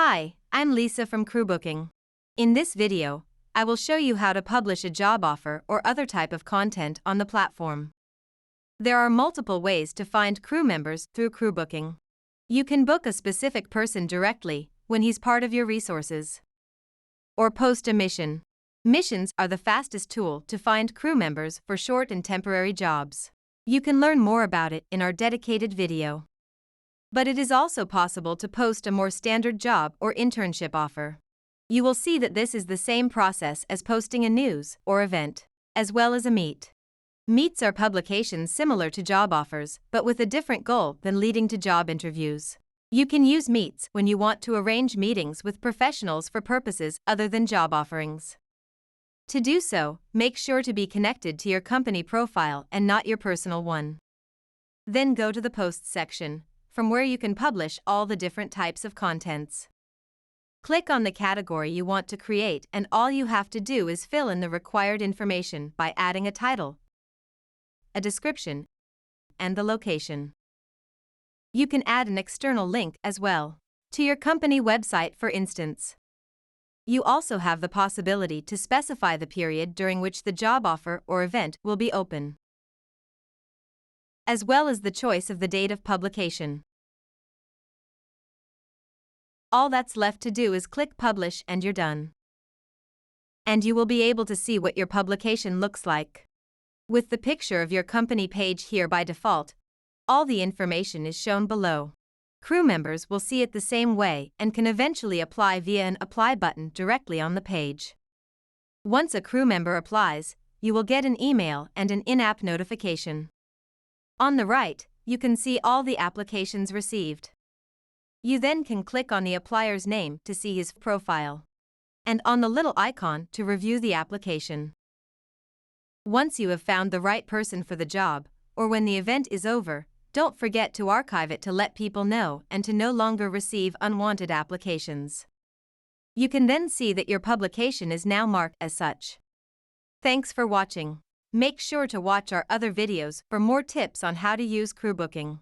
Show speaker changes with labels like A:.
A: Hi, I'm Lisa from Crewbooking. In this video, I will show you how to publish a job offer or other type of content on the platform. There are multiple ways to find crew members through Crewbooking. You can book a specific person directly when he's part of your resources. Or post a mission. Missions are the fastest tool to find crew members for short and temporary jobs. You can learn more about it in our dedicated video. But it is also possible to post a more standard job or internship offer. You will see that this is the same process as posting a news or event, as well as a meet. Meets are publications similar to job offers, but with a different goal than leading to job interviews. You can use meets when you want to arrange meetings with professionals for purposes other than job offerings. To do so, make sure to be connected to your company profile and not your personal one. Then go to the Posts section, from where you can publish all the different types of contents. Click on the category you want to create, and all you have to do is fill in the required information by adding a title, a description, and the location. You can add an external link as well, to your company website for instance. You also have the possibility to specify the period during which the job offer or event will be open, as well as the choice of the date of publication. All that's left to do is click Publish and you're done. And you will be able to see what your publication looks like. With the picture of your company page here by default, all the information is shown below. Crew members will see it the same way and can eventually apply via an Apply button directly on the page. Once a crew member applies, you will get an email and an in-app notification. On the right, you can see all the applications received. You then can click on the applier's name to see his profile, and on the little icon to review the application. Once you have found the right person for the job, or when the event is over, don't forget to archive it to let people know and to no longer receive unwanted applications. You can then see that your publication is now marked as such. Thanks for watching. Make sure to watch our other videos for more tips on how to use Crewbooking.